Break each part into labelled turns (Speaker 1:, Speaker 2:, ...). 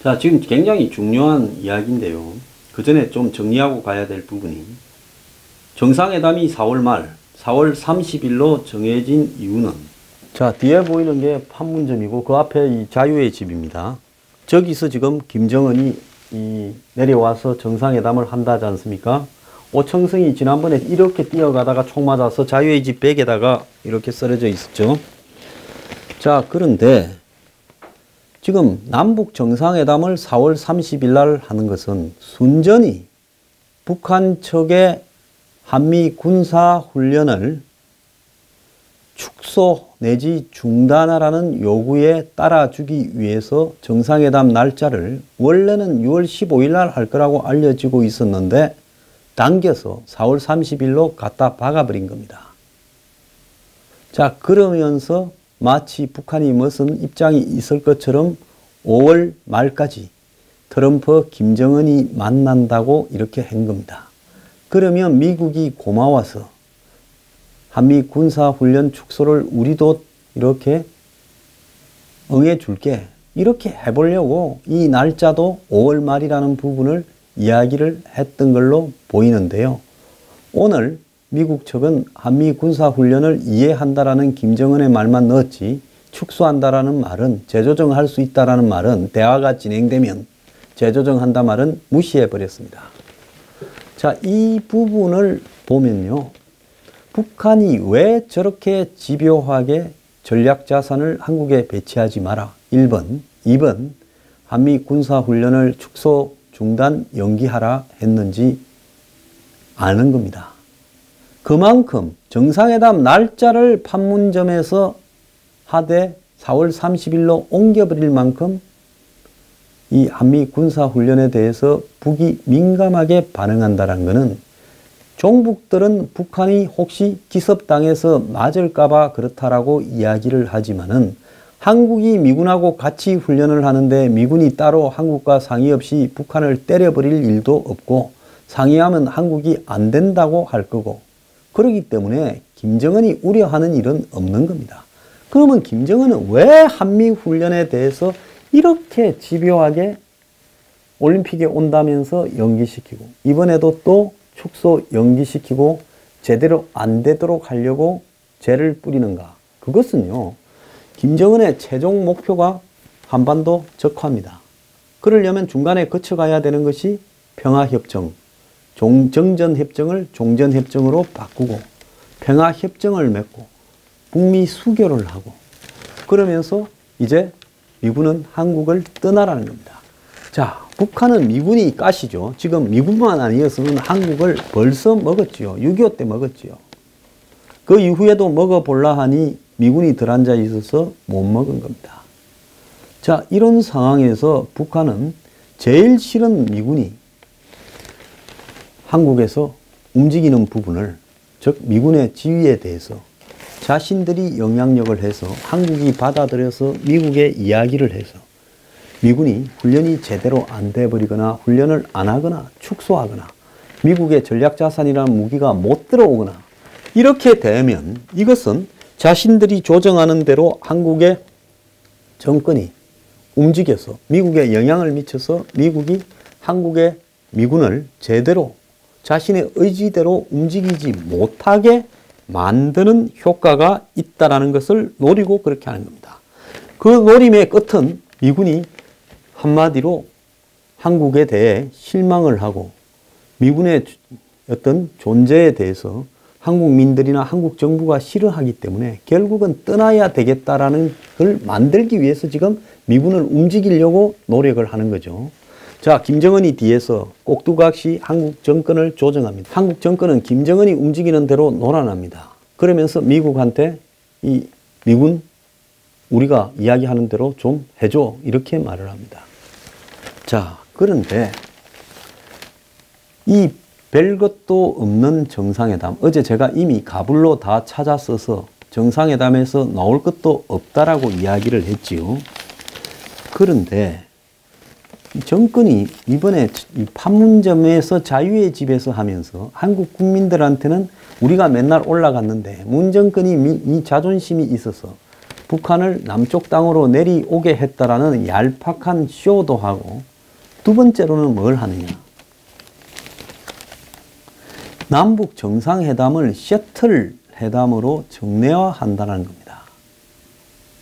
Speaker 1: 자, 지금 굉장히 중요한 이야기인데요. 그 전에 좀 정리하고 가야 될 부분이 정상회담이 4월 말, 4월 30일로 정해진 이유는 자, 뒤에 보이는 게 판문점이고 그 앞에 이 자유의 집입니다. 저기서 지금 김정은이 내려와서 정상회담을 한다지 않습니까? 오청성이 지난번에 이렇게 뛰어가다가 총 맞아서 자유의 집 벽에다가 이렇게 쓰러져 있었죠. 자, 그런데 지금 남북 정상회담을 4월 30일 날 하는 것은 순전히 북한 측의 한미 군사훈련을 축소 내지 중단하라는 요구에 따라주기 위해서 정상회담 날짜를 원래는 6월 15일 날 할 거라고 알려지고 있었는데 당겨서 4월 30일로 갖다 박아버린 겁니다. 자, 그러면서 마치 북한이 무슨 입장이 있을 것처럼 5월 말까지 트럼프 김정은이 만난다고 이렇게 한 겁니다. 그러면 미국이 고마워서 한미 군사훈련 축소를 우리도 이렇게 응해줄게 이렇게 해보려고 이 날짜도 5월 말이라는 부분을 이야기를 했던 걸로 보이는데요. 오늘 미국 측은 한미 군사훈련을 이해한다라는 김정은의 말만 넣었지 축소한다라는 말은 재조정할 수 있다라는 말은 대화가 진행되면 재조정한다 말은 무시해버렸습니다. 자, 이 부분을 보면요. 북한이 왜 저렇게 집요하게 전략자산을 한국에 배치하지 마라. 1번, 2번 한미 군사훈련을 축소, 중단, 연기하라 했는지 아는 겁니다. 그만큼 정상회담 날짜를 판문점에서 하되 4월 30일로 옮겨버릴 만큼 이 한미 군사훈련에 대해서 북이 민감하게 반응한다는 것은 종북들은 북한이 혹시 기습당해서 맞을까봐 그렇다라고 이야기를 하지만은 한국이 미군하고 같이 훈련을 하는데 미군이 따로 한국과 상의 없이 북한을 때려버릴 일도 없고 상의하면 한국이 안 된다고 할 거고 그렇기 때문에 김정은이 우려하는 일은 없는 겁니다. 그러면 김정은은 왜 한미훈련에 대해서 이렇게 집요하게 올림픽에 온다면서 연기시키고 이번에도 또 축소 연기시키고 제대로 안 되도록 하려고 죄를 뿌리는가? 그것은요. 김정은의 최종 목표가 한반도 적화입니다. 그러려면 중간에 거쳐가야 되는 것이 평화협정, 정전협정을 종전협정으로 바꾸고 평화협정을 맺고 북미 수교를 하고 그러면서 이제 미군은 한국을 떠나라는 겁니다. 자, 북한은 미군이 가시죠. 지금 미군만 아니었으면 한국을 벌써 먹었지요. 6.25 때 먹었지요. 그 이후에도 먹어볼라 하니 미군이 덜 앉아 있어서 못 먹은 겁니다. 자, 이런 상황에서 북한은 제일 싫은 미군이 한국에서 움직이는 부분을 즉 미군의 지위에 대해서 자신들이 영향력을 해서 한국이 받아들여서 미국에 이야기를 해서 미군이 훈련이 제대로 안 돼버리거나 훈련을 안 하거나 축소하거나 미국의 전략자산이라는 무기가 못 들어오거나 이렇게 되면 이것은 자신들이 조정하는 대로 한국의 정권이 움직여서 미국에 영향을 미쳐서 미국이 한국의 미군을 제대로 자신의 의지대로 움직이지 못하게 만드는 효과가 있다는 것을 노리고 그렇게 하는 겁니다. 그 노림의 끝은 미군이 한마디로 한국에 대해 실망을 하고 미군의 어떤 존재에 대해서 한국민들이나 한국 정부가 싫어하기 때문에 결국은 떠나야 되겠다라는 걸 만들기 위해서 지금 미군을 움직이려고 노력을 하는 거죠. 자, 김정은이 뒤에서 꼭두각시 한국 정권을 조정합니다. 한국 정권은 김정은이 움직이는 대로 놀아납니다. 그러면서 미국한테 이 미군 우리가 이야기하는 대로 좀 해줘 이렇게 말을 합니다. 자, 그런데 이 별것도 없는 정상회담 어제 제가 이미 가불로 다 찾았어서 정상회담에서 나올 것도 없다라고 이야기를 했지요. 그런데 정권이 이번에 판문점에서 자유의 집에서 하면서 한국 국민들한테는 우리가 맨날 올라갔는데 문 정권이 이 자존심이 있어서 북한을 남쪽 땅으로 내려오게 했다라는 얄팍한 쇼도 하고, 두 번째로는 뭘 하느냐. 남북 정상회담을 셔틀 회담으로 정례화한다는 겁니다.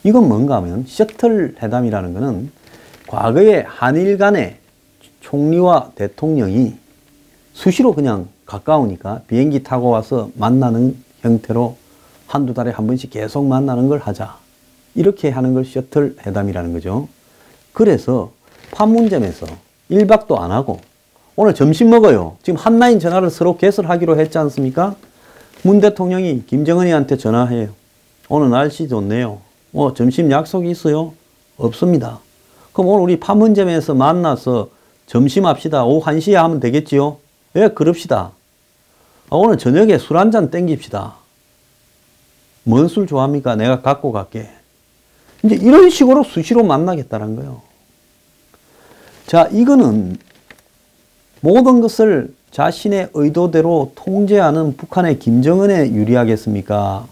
Speaker 1: 이건 뭔가 하면 셔틀 회담이라는 것은 과거에 한일 간의 총리와 대통령이 수시로 그냥 가까우니까 비행기 타고 와서 만나는 형태로 한두 달에 한 번씩 계속 만나는 걸 하자. 이렇게 하는 걸 셔틀 회담이라는 거죠. 그래서 판문점에서 1박도 안 하고 오늘 점심 먹어요. 지금 한라인 전화를 서로 개설하기로 했지 않습니까? 문 대통령이 김정은이한테 전화해요. 오늘 날씨 좋네요. 점심 약속이 있어요? 없습니다. 그럼 오늘 우리 판문점에서 만나서 점심합시다. 오후 1시에 하면 되겠지요? 예, 그럽시다. 오늘 저녁에 술 한잔 땡깁시다. 뭔 술 좋아합니까? 내가 갖고 갈게. 이제 이런 식으로 수시로 만나겠다는 거예요. 자, 이거는 모든 것을 자신의 의도대로 통제하는 북한의 김정은에 유리하겠습니까?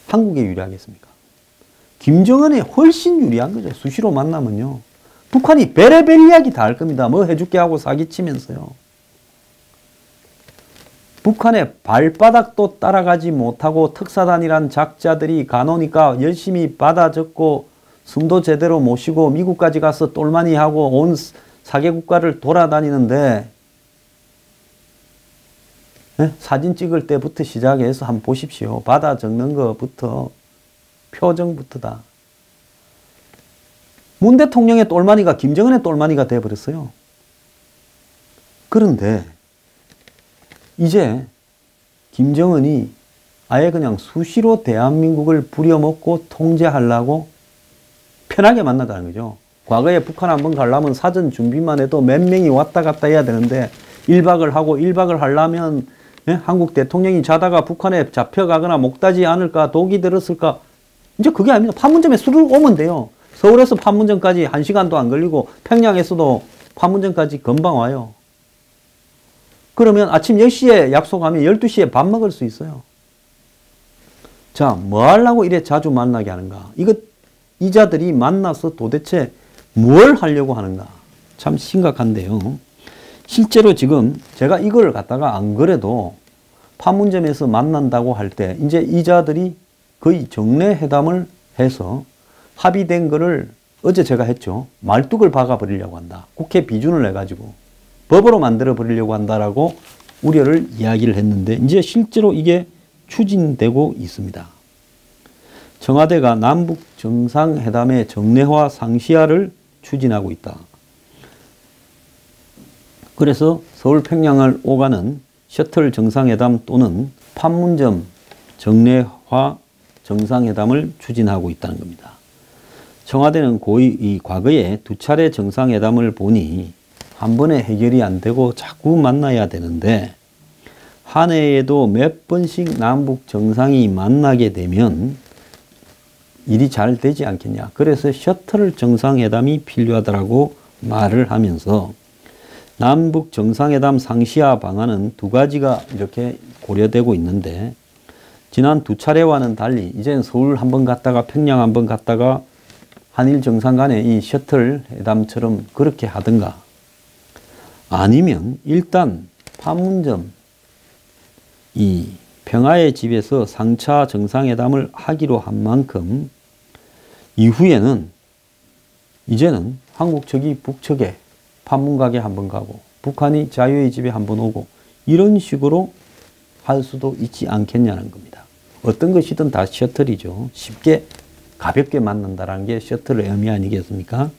Speaker 1: 한국에 유리하겠습니까? 김정은에 훨씬 유리한 거죠. 수시로 만나면요. 북한이 베레벨 이야기 다 할 겁니다. 뭐 해줄게 하고 사기치면서요. 북한의 발바닥도 따라가지 못하고 특사단이란 작자들이 가노니까 열심히 받아 적고 숨도 제대로 못 쉬고 미국까지 가서 똘마니 하고 온 4개 국가를 돌아다니는데, 네? 사진 찍을 때부터 시작해서 한번 보십시오. 받아 적는 것부터 표정부터다. 문 대통령의 똘마니가 김정은의 똘마니가 돼버렸어요. 그런데 이제 김정은이 아예 그냥 수시로 대한민국을 부려먹고 통제하려고 편하게 만나다는 거죠. 과거에 북한 한번 가려면 사전 준비만 해도 몇 명이 왔다 갔다 해야 되는데 1박을 하고 1박을 하려면 한국 대통령이 자다가 북한에 잡혀가거나 목다지 않을까 독이 들었을까. 이제 그게 아닙니다. 판문점에 술을 오면 돼요. 서울에서 판문점까지 1시간도 안 걸리고 평양에서도 판문점까지 금방 와요. 그러면 아침 10시에 약속하면 12시에 밥 먹을 수 있어요. 자, 뭐 하려고 이래 자주 만나게 하는가? 이자들이 만나서 도대체 뭘 하려고 하는가? 참 심각한데요. 실제로 지금 제가 이걸 갖다가 안 그래도 판문점에서 만난다고 할 때 이제 이자들이 거의 정례회담을 해서 합의된 거를 어제 제가 했죠. 말뚝을 박아버리려고 한다. 국회 비준을 해가지고 법으로 만들어 버리려고 한다라고 우려를 이야기를 했는데 이제 실제로 이게 추진되고 있습니다. 청와대가 남북 정상회담의 정례화 상시화를 추진하고 있다. 그래서 서울 평양을 오가는 셔틀 정상회담 또는 판문점 정례화 정상회담을 추진하고 있다는 겁니다. 청와대는 이 과거에 2차례 정상회담을 보니 한 번에 해결이 안 되고 자꾸 만나야 되는데 한 해에도 몇 번씩 남북 정상이 만나게 되면 일이 잘 되지 않겠냐. 그래서 셔틀 정상회담이 필요하다고 말을 하면서 남북 정상회담 상시화 방안은 2가지가 이렇게 고려되고 있는데 지난 2차례와는 달리 이제는 서울 한번 갔다가 평양 한번 갔다가 한일 정상 간에 이 셔틀 회담처럼 그렇게 하든가 아니면 일단 판문점 이 평화의 집에서 3차 정상회담을 하기로 한 만큼 이후에는 이제는 한국 측이 북측에 판문각에 한번 가고 북한이 자유의 집에 한번 오고 이런 식으로 할 수도 있지 않겠냐는 겁니다. 어떤 것이든 다 셔틀이죠. 쉽게 가볍게 만난다는 게 셔틀의 의미 아니겠습니까?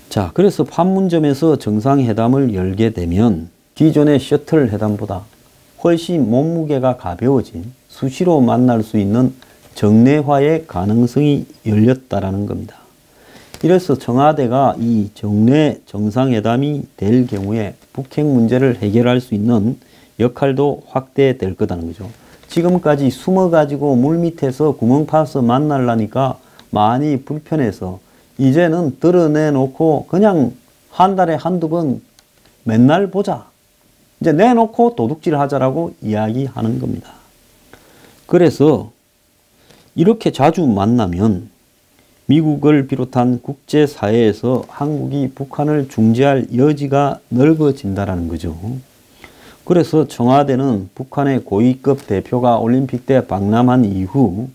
Speaker 1: 자, 그래서 판문점에서 정상회담을 열게 되면 기존의 셔틀 회담보다 훨씬 몸무게가 가벼워진 수시로 만날 수 있는 정례화의 가능성이 열렸다라는 겁니다. 이래서 청와대가 이 정례 정상회담이 될 경우에 북핵 문제를 해결할 수 있는 역할도 확대될 거다는 거죠. 지금까지 숨어가지고 물밑에서 구멍 파서 만나려니까 많이 불편해서 이제는 드러내놓고 그냥 한 달에 한두 번 맨날 보자. 이제 내놓고 도둑질 하자라고 이야기하는 겁니다. 그래서 이렇게 자주 만나면 미국을 비롯한 국제사회에서 한국이 북한을 중재할 여지가 넓어진다는 거죠. 그래서 청와대는 북한의 고위급 대표가 올림픽 때 방남한 이후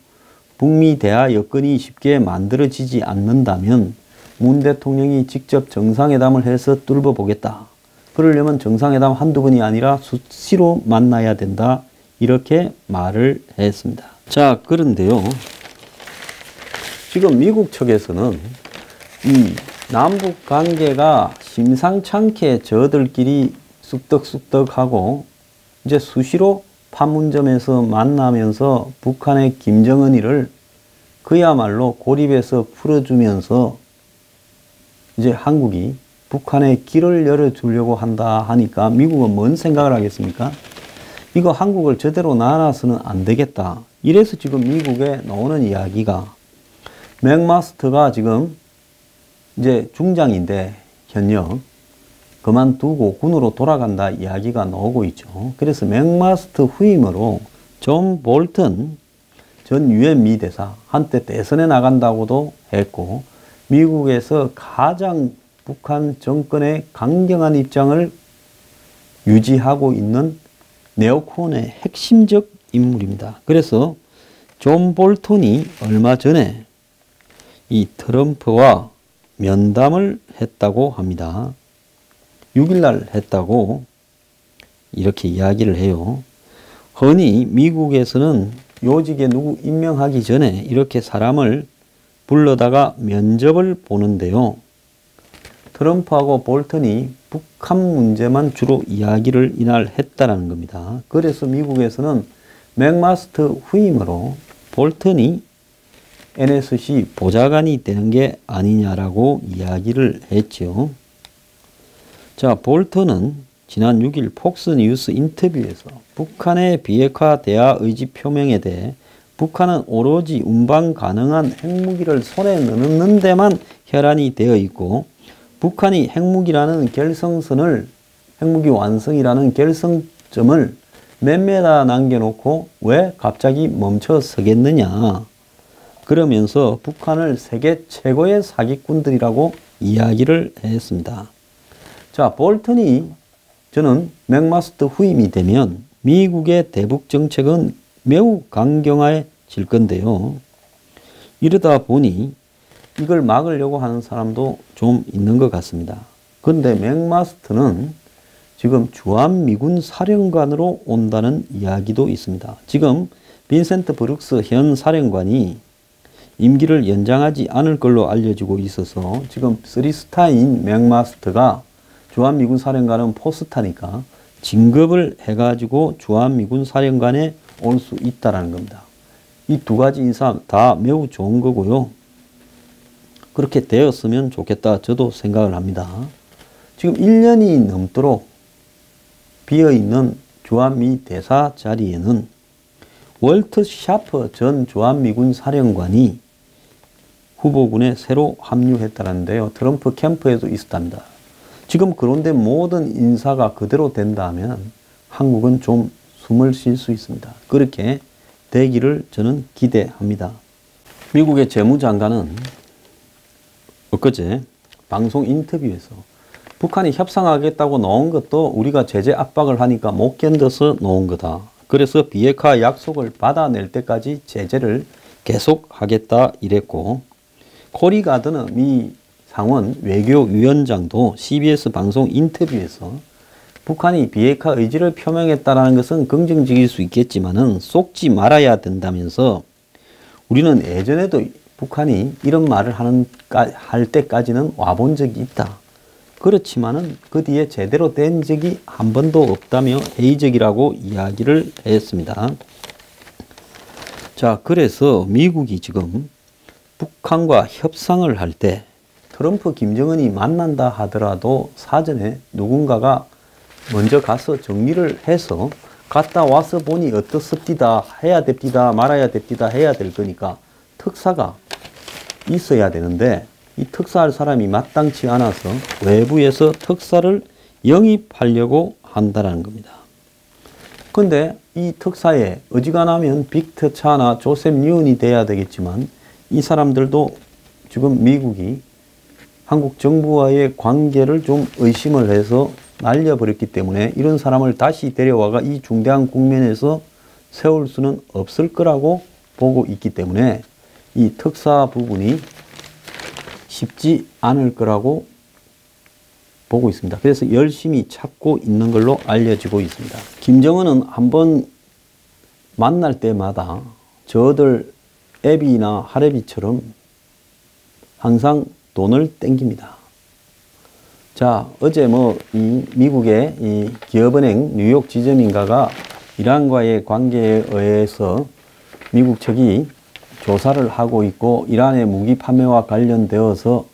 Speaker 1: 북미 대화 여건이 쉽게 만들어지지 않는다면 문 대통령이 직접 정상회담을 해서 뚫어보겠다. 그러려면 정상회담 한두 번이 아니라 수시로 만나야 된다. 이렇게 말을 했습니다. 자, 그런데요. 지금 미국 측에서는 이 남북 관계가 심상찮게 저들끼리 쑥덕쑥덕하고 이제 수시로 판문점에서 만나면서 북한의 김정은이를 그야말로 고립해서 풀어주면서 이제 한국이 북한에 길을 열어주려고 한다 하니까 미국은 뭔 생각을 하겠습니까? 이거 한국을 제대로 나눠서는 안 되겠다. 이래서 지금 미국에 나오는 이야기가 맥마스터가 지금 이제 중장인데 현역 그만두고 군으로 돌아간다 이야기가 나오고 있죠. 그래서 맥마스터 후임으로 존 볼턴 전 유엔 미 대사 한때 대선에 나간다고도 했고 미국에서 가장 북한 정권의 강경한 입장을 유지하고 있는 네오콘의 핵심적 인물입니다. 그래서 존 볼턴이 얼마 전에 이 트럼프와 면담을 했다고 합니다. 6일날 했다고 이렇게 이야기를 해요. 흔히 미국에서는 요직에 누구 임명하기 전에 이렇게 사람을 불러다가 면접을 보는데요. 트럼프하고 볼턴이 북한 문제만 주로 이야기를 이날 했다는 겁니다. 그래서 미국에서는 맥마스터 후임으로 볼턴이 NSC 보좌관이 되는 게 아니냐라고 이야기를 했죠. 자, 볼턴은 지난 6일 폭스뉴스 인터뷰에서 북한의 비핵화 대화 의지 표명에 대해 북한은 오로지 운반 가능한 핵무기를 손에 넣는 데만 혈안이 되어 있고 북한이 핵무기라는 결성선을 핵무기 완성이라는 결성점을 몇 메다 남겨놓고 왜 갑자기 멈춰 서겠느냐. 그러면서 북한을 세계 최고의 사기꾼들이라고 이야기를 했습니다. 자, 볼턴이 저는 맥마스터 후임이 되면 미국의 대북 정책은 매우 강경해질 건데요. 이러다 보니 이걸 막으려고 하는 사람도 좀 있는 것 같습니다. 그런데 맥마스터는 지금 주한미군 사령관으로 온다는 이야기도 있습니다. 지금 빈센트 브룩스 현 사령관이 임기를 연장하지 않을 걸로 알려지고 있어서 지금 3스타인 맥마스터가 주한미군 사령관은 포스타니까 진급을 해가지고 주한미군 사령관에 올 수 있다는 겁니다. 이 두 가지 인사 다 매우 좋은 거고요. 그렇게 되었으면 좋겠다 저도 생각을 합니다. 지금 1년이 넘도록 비어있는 주한미 대사 자리에는 월트 샤퍼 전 주한미군 사령관이 후보군에 새로 합류했다는데요. 트럼프 캠프에도 있었답니다. 지금 그런데 모든 인사가 그대로 된다면 한국은 좀 숨을 쉴 수 있습니다. 그렇게 되기를 저는 기대합니다. 미국의 재무장관은 엊그제 방송 인터뷰에서 북한이 협상하겠다고 나온 것도 우리가 제재 압박을 하니까 못 견뎌서 나온 거다. 그래서 비핵화 약속을 받아낼 때까지 제재를 계속하겠다 이랬고 코리 가드너 미 상원 외교위원장도 CBS 방송 인터뷰에서 북한이 비핵화 의지를 표명했다는 것은 긍정적일 수 있겠지만은 속지 말아야 된다면서 우리는 예전에도 북한이 이런 말을 할 때까지는 와본 적이 있다. 그렇지만은 그 뒤에 제대로 된 적이 한 번도 없다며 회의적이라고 이야기를 했습니다. 자, 그래서 미국이 지금 북한과 협상을 할 때 트럼프, 김정은이 만난다 하더라도 사전에 누군가가 먼저 가서 정리를 해서 갔다 와서 보니 어떻습디다 해야 됩디다 말아야 됩디다 해야 될 거니까 특사가 있어야 되는데 이 특사할 사람이 마땅치 않아서 외부에서 특사를 영입하려고 한다는 겁니다. 근데 이 특사에 어지간하면 빅터 차나 조셉 뉴언이 돼야 되겠지만 이 사람들도 지금 미국이 한국 정부와의 관계를 좀 의심을 해서 날려버렸기 때문에 이런 사람을 다시 데려와가 이 중대한 국면에서 세울 수는 없을 거라고 보고 있기 때문에 이 특사 부분이 쉽지 않을 거라고 보고 있습니다. 그래서 열심히 찾고 있는 걸로 알려지고 있습니다. 김정은은 한번 만날 때마다 저들 애비나 할애비처럼 항상 돈을 땡깁니다. 자, 어제 이 미국의 이 기업은행 뉴욕 지점인가가 이란과의 관계에 의해서 미국 측이 조사를 하고 있고 이란의 무기 판매와 관련되어서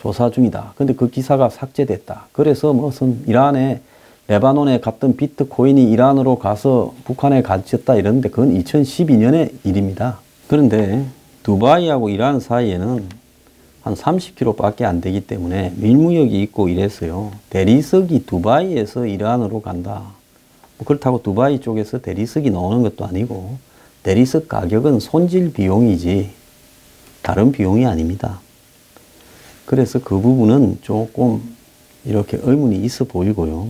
Speaker 1: 조사 중이다. 근데 그 기사가 삭제됐다. 그래서 무슨 이란에 레바논에 갔던 비트코인이 이란으로 가서 북한에 갇혔다 이러는데 그건 2012년의 일입니다. 그런데 두바이하고 이란 사이에는 한 30km밖에 안 되기 때문에 밀무역이 있고 이랬어요. 대리석이 두바이에서 이란으로 간다. 그렇다고 두바이 쪽에서 대리석이 나오는 것도 아니고 대리석 가격은 손질 비용이지 다른 비용이 아닙니다. 그래서 그 부분은 조금 이렇게 의문이 있어 보이고요.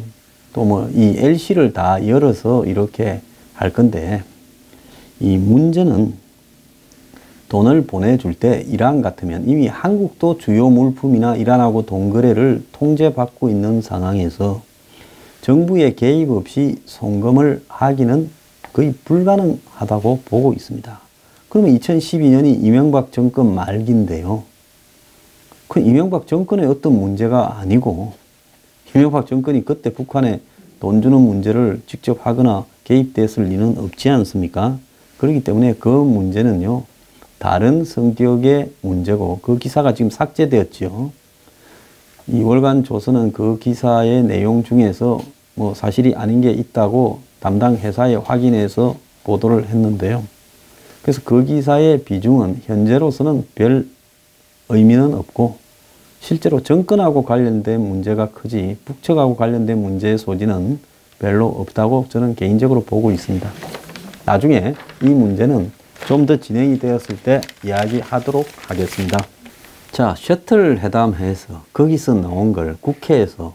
Speaker 1: 또 이 LC를 다 열어서 이렇게 할 건데 이 문제는 돈을 보내줄 때 이란 같으면 이미 한국도 주요 물품이나 이란하고 동거래를 통제받고 있는 상황에서 정부의 개입 없이 송금을 하기는 거의 불가능하다고 보고 있습니다. 그러면 2012년이 이명박 정권 말기인데요. 그 이명박 정권의 어떤 문제가 아니고 이명박 정권이 그때 북한에 돈 주는 문제를 직접 하거나 개입됐을 리는 없지 않습니까? 그렇기 때문에 그 문제는요. 다른 성격의 문제고 그 기사가 지금 삭제되었죠. 이 월간 조선은 그 기사의 내용 중에서 사실이 아닌 게 있다고 담당 회사에 확인해서 보도를 했는데요. 그래서 그 기사의 비중은 현재로서는 별 의미는 없고 실제로 정권하고 관련된 문제가 크지 북측하고 관련된 문제의 소지는 별로 없다고 저는 개인적으로 보고 있습니다. 나중에 이 문제는 좀 더 진행이 되었을 때 이야기하도록 하겠습니다. 자, 셔틀 회담해서 거기서 나온 걸 국회에서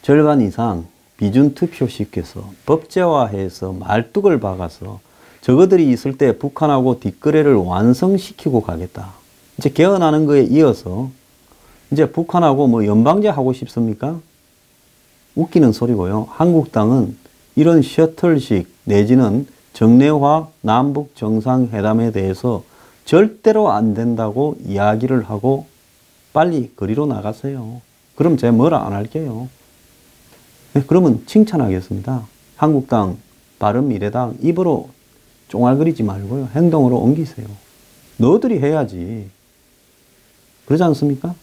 Speaker 1: 절반 이상 비준 투표시켜서 법제화해서 말뚝을 박아서 저거들이 있을 때 북한하고 뒷거래를 완성시키고 가겠다. 이제 개헌하는 거에 이어서 이제 북한하고 연방제 하고 싶습니까? 웃기는 소리고요. 한국당은 이런 셔틀식 내지는 정례화 남북 정상회담에 대해서 절대로 안 된다고 이야기를 하고 빨리 거리로 나가세요. 그럼 제가 뭐라 안 할게요. 네, 그러면 칭찬하겠습니다. 한국당, 바른미래당 입으로 쫑알거리지 말고요. 행동으로 옮기세요. 너희들이 해야지. 그러지 않습니까?